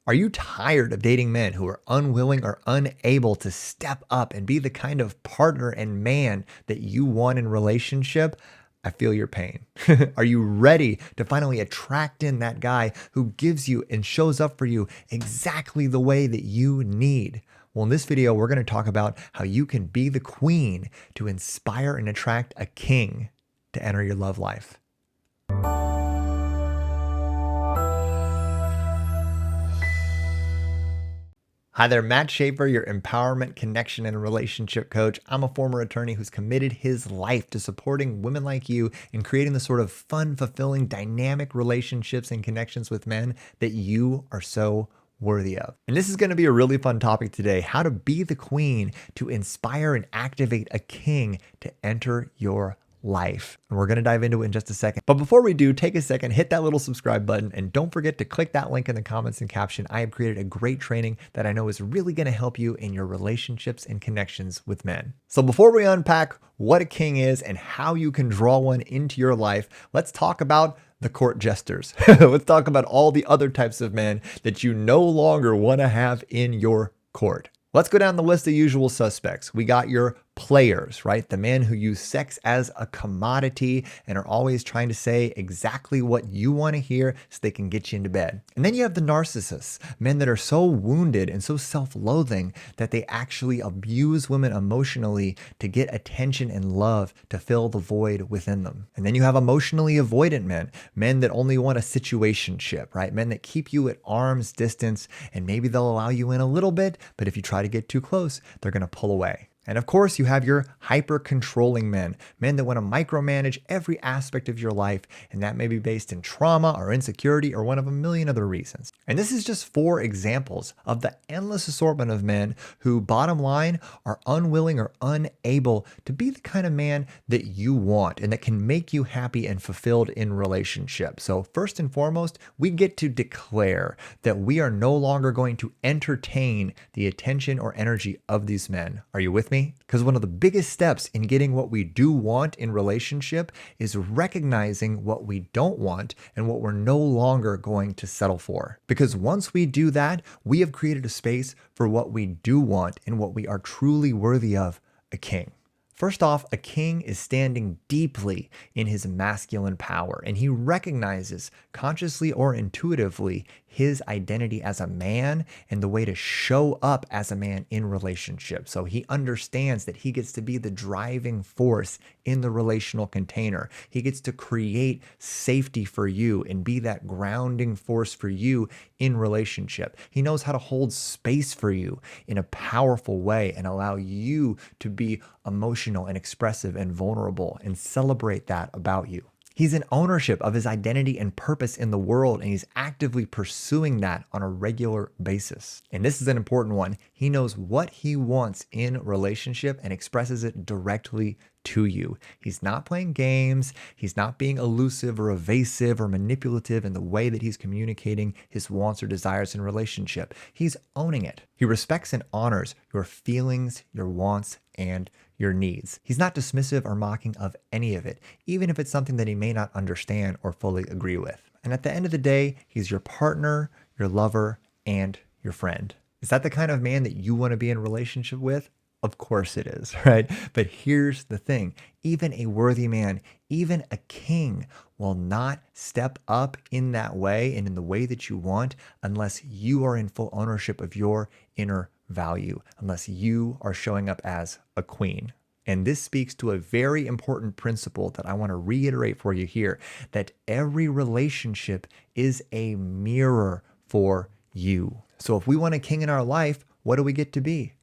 Are you tired of dating men who are unwilling or unable to step up and be the kind of partner and man that you want in relationship? I feel your pain. Are you ready to finally attract in that guy who gives you and shows up for you exactly the way that you need? Well, in this video, we're going to talk about how you can be the queen to inspire and attract a king to enter your love life. Hi there, Matt Shaffer, your empowerment, connection, and relationship coach. I'm a former attorney who's committed his life to supporting women like you in creating the sort of fun, fulfilling, dynamic relationships and connections with men that you are so worthy of. And this is going to be a really fun topic today, how to be the queen to inspire and activate a king to enter your life. And we're going to dive into it in just a second. But before we do, take a second, hit that little subscribe button, and don't forget to click that link in the comments and caption. I have created a great training that I know is really going to help you in your relationships and connections with men. So before we unpack what a king is and how you can draw one into your life, let's talk about the court jesters. Let's talk about all the other types of men that you no longer want to have in your court. Let's go down the list of usual suspects. We got your players, right? The men who use sex as a commodity and are always trying to say exactly what you want to hear so they can get you into bed. And then you have the narcissists, men that are so wounded and so self-loathing that they actually abuse women emotionally to get attention and love to fill the void within them. And then you have emotionally avoidant men, men that only want a situationship, right? Men that keep you at arm's distance and maybe they'll allow you in a little bit, but if you try to get too close, they're going to pull away. And of course, you have your hyper-controlling men, men that want to micromanage every aspect of your life, and that may be based in trauma or insecurity or one of a million other reasons. And this is just 4 examples of the endless assortment of men who, bottom line, are unwilling or unable to be the kind of man that you want and that can make you happy and fulfilled in relationships. So first and foremost, we get to declare that we are no longer going to entertain the attention or energy of these men. Are you with me? Because one of the biggest steps in getting what we do want in relationship is recognizing what we don't want and what we're no longer going to settle for. Because once we do that, we have created a space for what we do want and what we are truly worthy of, a king. First off, a king is standing deeply in his masculine power, and he recognizes consciously or intuitively his identity as a man and the way to show up as a man in relationships. So he understands that he gets to be the driving force in the relational container. He gets to create safety for you and be that grounding force for you in relationship. He knows how to hold space for you in a powerful way and allow you to be emotional and expressive and vulnerable and celebrate that about you. He's in ownership of his identity and purpose in the world, and he's actively pursuing that on a regular basis. And this is an important one. He knows what he wants in relationship and expresses it directly to you. He's not playing games. He's not being elusive or evasive or manipulative in the way that he's communicating his wants or desires in relationship. He's owning it. He respects and honors your feelings, your wants, and your needs. He's not dismissive or mocking of any of it, even if it's something that he may not understand or fully agree with. And at the end of the day, he's your partner, your lover, and your friend. Is that the kind of man that you want to be in a relationship with? Of course it is, right? But here's the thing. Even a worthy man, even a king will not step up in that way and in the way that you want unless you are in full ownership of your inner value, unless you are showing up as a queen. And this speaks to a very important principle that I want to reiterate for you here, that every relationship is a mirror for you. So if we want a king in our life, what do we get to be?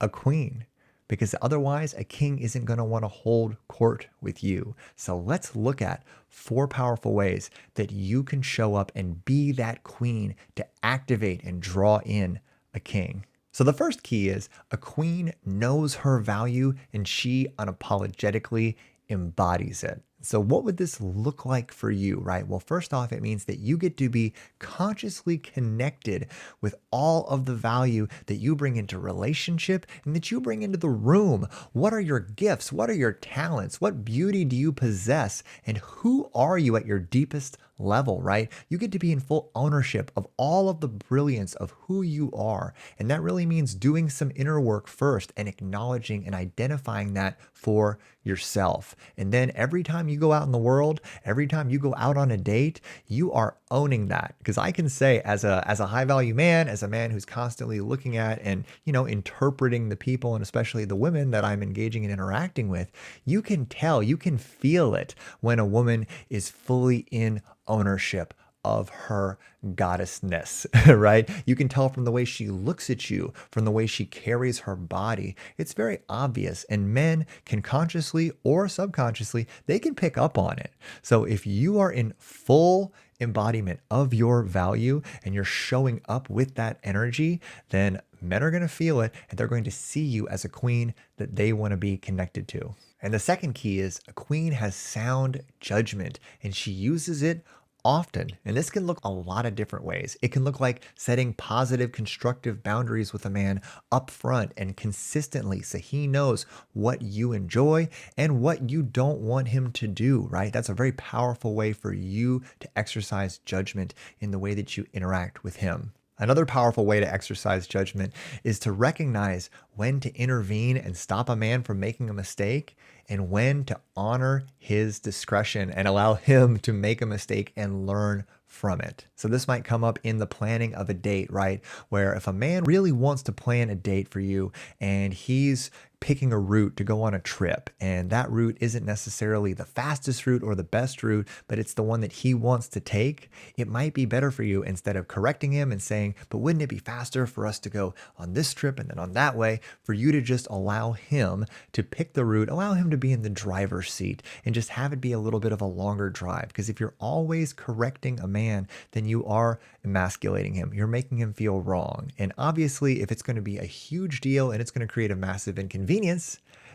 A queen. Because otherwise, a king isn't going to want to hold court with you. So let's look at 4 powerful ways that you can show up and be that queen to activate and draw in a king. So the first key is a queen knows her value and she unapologetically embodies it. So, what would this look like for you, right? Well, first off, it means that you get to be consciously connected with all of the value that you bring into relationship and that you bring into the room. What are your gifts? What are your talents? What beauty do you possess? And who are you at your deepest level, right? You get to be in full ownership of all of the brilliance of who you are. And that really means doing some inner work first and acknowledging and identifying that for yourself. And then every time you go out in the world, every time you go out on a date, you are owning that. Because I can say as a high value man, as a man who's constantly looking at and, interpreting the people and especially the women that I'm engaging and interacting with, you can tell, you can feel it when a woman is fully in ownership of her goddessness, right? You can tell from the way she looks at you, from the way she carries her body. It's very obvious, and men can consciously or subconsciously, they can pick up on it. So if you are in full embodiment of your value and you're showing up with that energy, then men are going to feel it and they're going to see you as a queen that they want to be connected to. And the second key is a queen has sound judgment and she uses it often. And this can look a lot of different ways. It can look like setting positive, constructive boundaries with a man up front and consistently so he knows what you enjoy and what you don't want him to do, right? That's a very powerful way for you to exercise judgment in the way that you interact with him. Another powerful way to exercise judgment is to recognize when to intervene and stop a man from making a mistake and when to honor his discretion and allow him to make a mistake and learn from it. So this might come up in the planning of a date, right? Where if a man really wants to plan a date for you and he's picking a route to go on a trip, and that route isn't necessarily the fastest route or the best route, but it's the one that he wants to take, it might be better for you, instead of correcting him and saying, but wouldn't it be faster for us to go on this trip and then on that way, for you to just allow him to pick the route, allow him to be in the driver's seat and just have it be a little bit of a longer drive. Because if you're always correcting a man, then you are emasculating him. You're making him feel wrong. And obviously, if it's going to be a huge deal and it's going to create a massive inconvenience,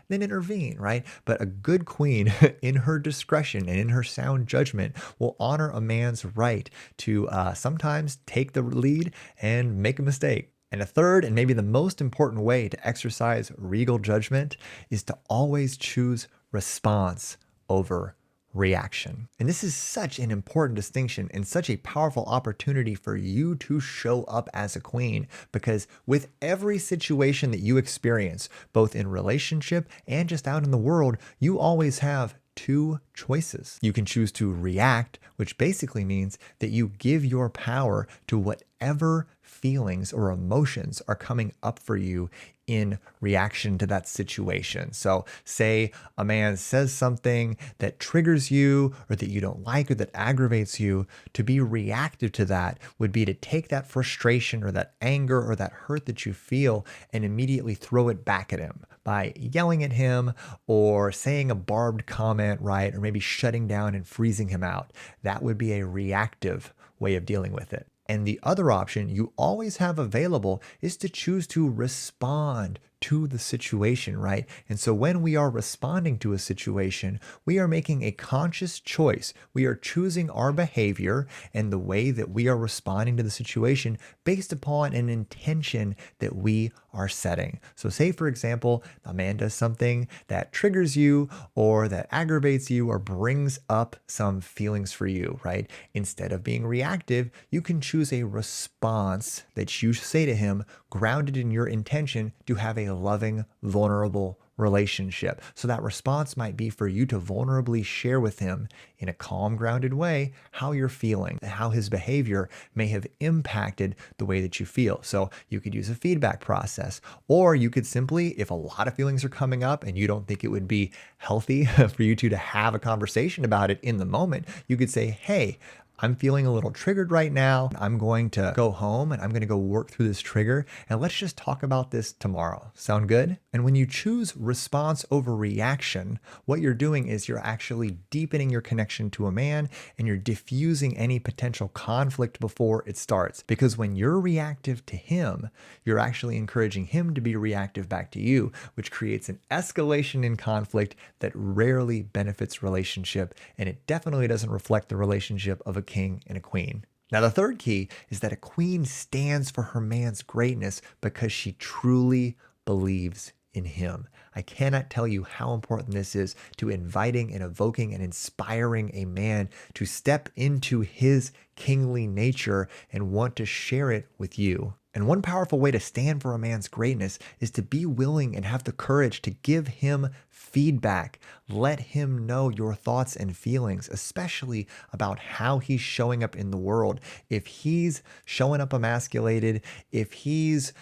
then intervene, right? But a good queen, in her discretion and in her sound judgment, will honor a man's right to sometimes take the lead and make a mistake. And a third, and maybe the most important way to exercise regal judgment, is to always choose response over reaction. And this is such an important distinction and such a powerful opportunity for you to show up as a queen, because with every situation that you experience, both in relationship and just out in the world, you always have two choices. You can choose to react, which basically means that you give your power to whatever feelings or emotions are coming up for you in reaction to that situation. So say a man says something that triggers you or that you don't like or that aggravates you. To be reactive to that would be to take that frustration or that anger or that hurt that you feel and immediately throw it back at him by yelling at him or saying a barbed comment, right? Or maybe shutting down and freezing him out. That would be a reactive way of dealing with it. And the other option you always have available is to choose to respond to the situation, right? And so when we are responding to a situation, we are making a conscious choice. We are choosing our behavior and the way that we are responding to the situation based upon an intention that we are setting. So say, for example, a man does something that triggers you or that aggravates you or brings up some feelings for you, right? Instead of being reactive, you can choose a response that you say to him grounded in your intention to have a loving, vulnerable relationship. So that response might be for you to vulnerably share with him in a calm, grounded way how you're feeling, how his behavior may have impacted the way that you feel. So you could use a feedback process, or you could simply, if a lot of feelings are coming up and you don't think it would be healthy for you to have a conversation about it in the moment, you could say, hey, I'm feeling a little triggered right now. I'm going to go home and I'm going to go work through this trigger. And let's just talk about this tomorrow. Sound good? And when you choose response over reaction, what you're doing is you're actually deepening your connection to a man and you're diffusing any potential conflict before it starts. Because when you're reactive to him, you're actually encouraging him to be reactive back to you, which creates an escalation in conflict that rarely benefits relationship. And it definitely doesn't reflect the relationship of a king and a queen. Now, the third key is that a queen stands for her man's greatness because she truly believes in him. I cannot tell you how important this is to inviting and evoking and inspiring a man to step into his kingly nature and want to share it with you. And one powerful way to stand for a man's greatness is to be willing and have the courage to give him feedback. Let him know your thoughts and feelings, especially about how he's showing up in the world. If he's showing up emasculated, if he's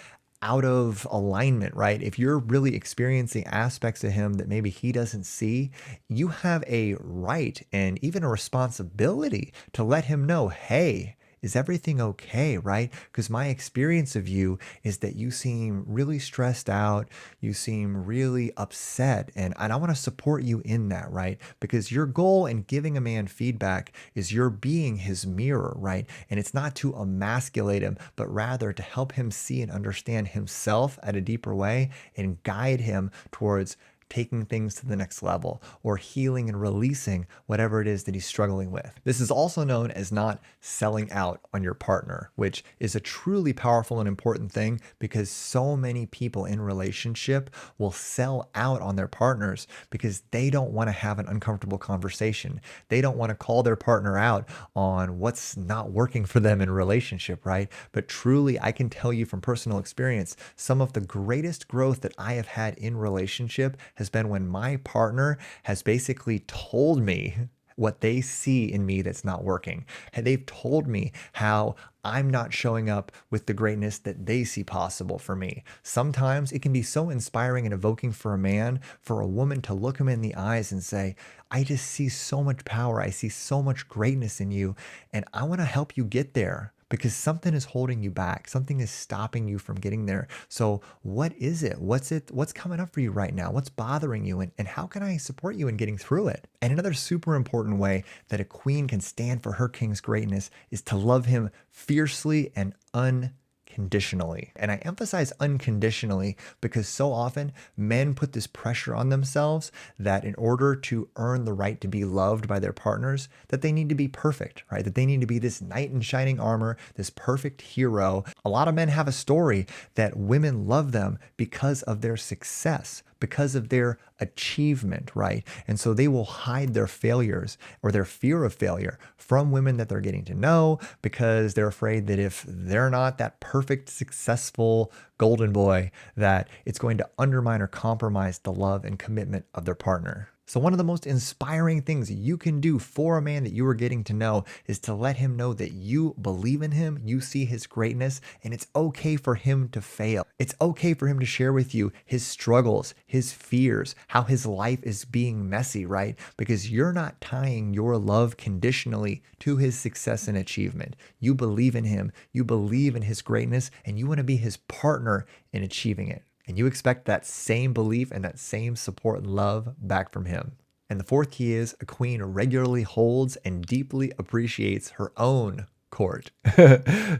out of alignment, right? If you're really experiencing aspects of him that maybe he doesn't see, you have a right and even a responsibility to let him know, hey, is everything okay, right? Because my experience of you is that you seem really stressed out, you seem really upset, and I want to support you in that, right? Because your goal in giving a man feedback is you're being his mirror, right? And it's not to emasculate him, but rather to help him see and understand himself at a deeper way and guide him towards taking things to the next level or healing and releasing whatever it is that he's struggling with. This is also known as not selling out on your partner, which is a truly powerful and important thing because so many people in relationship will sell out on their partners because they don't want to have an uncomfortable conversation. They don't want to call their partner out on what's not working for them in a relationship, right? But truly, I can tell you from personal experience, some of the greatest growth that I have had in relationship has been when my partner has basically told me what they see in me that's not working. And they've told me how I'm not showing up with the greatness that they see possible for me. Sometimes it can be so inspiring and evoking for a man, for a woman to look him in the eyes and say, I just see so much power. I see so much greatness in you, and I want to help you get there. Because something is holding you back. Something is stopping you from getting there. So what is it? What's coming up for you right now? What's bothering you? And how can I support you in getting through it? And another super important way that a queen can stand for her king's greatness is to love him fiercely and unconditionally. And I emphasize unconditionally because so often men put this pressure on themselves that in order to earn the right to be loved by their partners, that they need to be perfect, right? That they need to be this knight in shining armor, this perfect hero. A lot of men have a story that women love them because of their success, because of their achievement, right? And so they will hide their failures or their fear of failure from women that they're getting to know because they're afraid that if they're not that perfect, successful golden boy, that it's going to undermine or compromise the love and commitment of their partner. So one of the most inspiring things you can do for a man that you are getting to know is to let him know that you believe in him, you see his greatness, and it's okay for him to fail. It's okay for him to share with you his struggles, his fears, how his life is being messy, right? Because you're not tying your love conditionally to his success and achievement. You believe in him, you believe in his greatness, and you want to be his partner in achieving it. And you expect that same belief and that same support and love back from him. And the fourth key is a queen regularly holds and deeply appreciates her own court,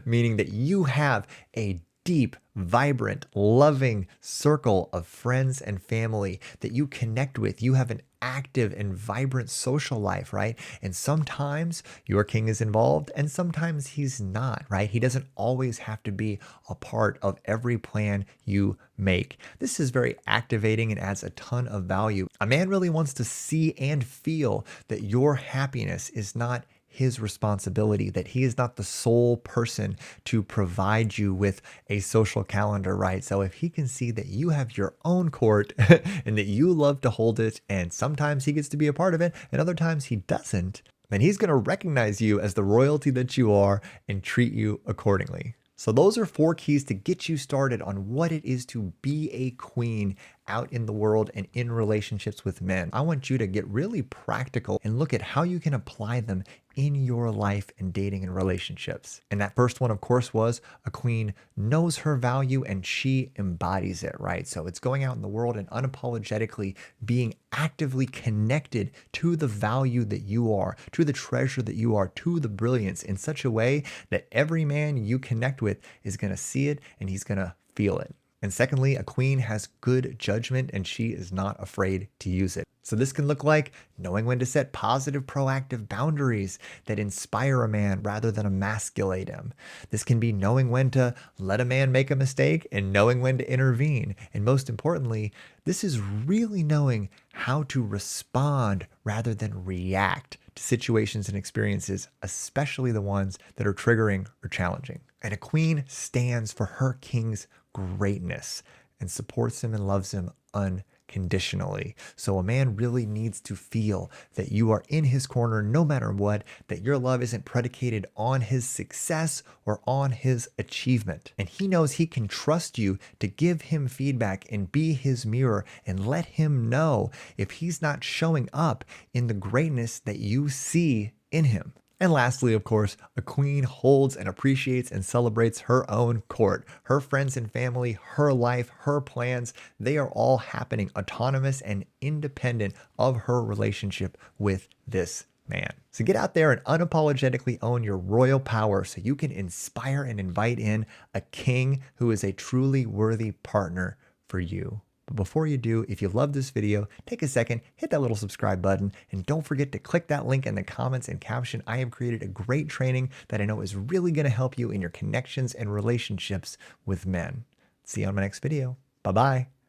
meaning that you have a deep, vibrant, loving circle of friends and family that you connect with. You have an active and vibrant social life, right? And sometimes your king is involved and sometimes he's not, right? He doesn't always have to be a part of every plan you make. This is very activating and adds a ton of value. A man really wants to see and feel that your happiness is not his responsibility, that he is not the sole person to provide you with a social calendar, right? So if he can see that you have your own court and that you love to hold it, and sometimes he gets to be a part of it and other times he doesn't, then he's going to recognize you as the royalty that you are and treat you accordingly. So those are 4 keys to get you started on what it is to be a queen out in the world and in relationships with men. I want you to get really practical and look at how you can apply them in your life and dating and relationships. And that first one, of course, was a queen knows her value and she embodies it, right? So it's going out in the world and unapologetically being actively connected to the value that you are, to the treasure that you are, to the brilliance in such a way that every man you connect with is going to see it and he's going to feel it. And secondly, a queen has good judgment and she is not afraid to use it. So this can look like knowing when to set positive, proactive boundaries that inspire a man rather than emasculate him. This can be knowing when to let a man make a mistake and knowing when to intervene. And most importantly, this is really knowing how to respond rather than react to situations and experiences, especially the ones that are triggering or challenging. And a queen stands for her king's greatness and supports him and loves him unconditionally. So a man really needs to feel that you are in his corner no matter what, that your love isn't predicated on his success or on his achievement. And he knows he can trust you to give him feedback and be his mirror and let him know if he's not showing up in the greatness that you see in him. And lastly, of course, a queen holds and appreciates and celebrates her own court. Her friends and family, her life, her plans, they are all happening autonomous and independent of her relationship with this man. So get out there and unapologetically own your royal power so you can inspire and invite in a king who is a truly worthy partner for you. But before you do, if you love this video, take a second, hit that little subscribe button, and don't forget to click that link in the comments and caption. I have created a great training that I know is really going to help you in your connections and relationships with men. See you on my next video. Bye-bye.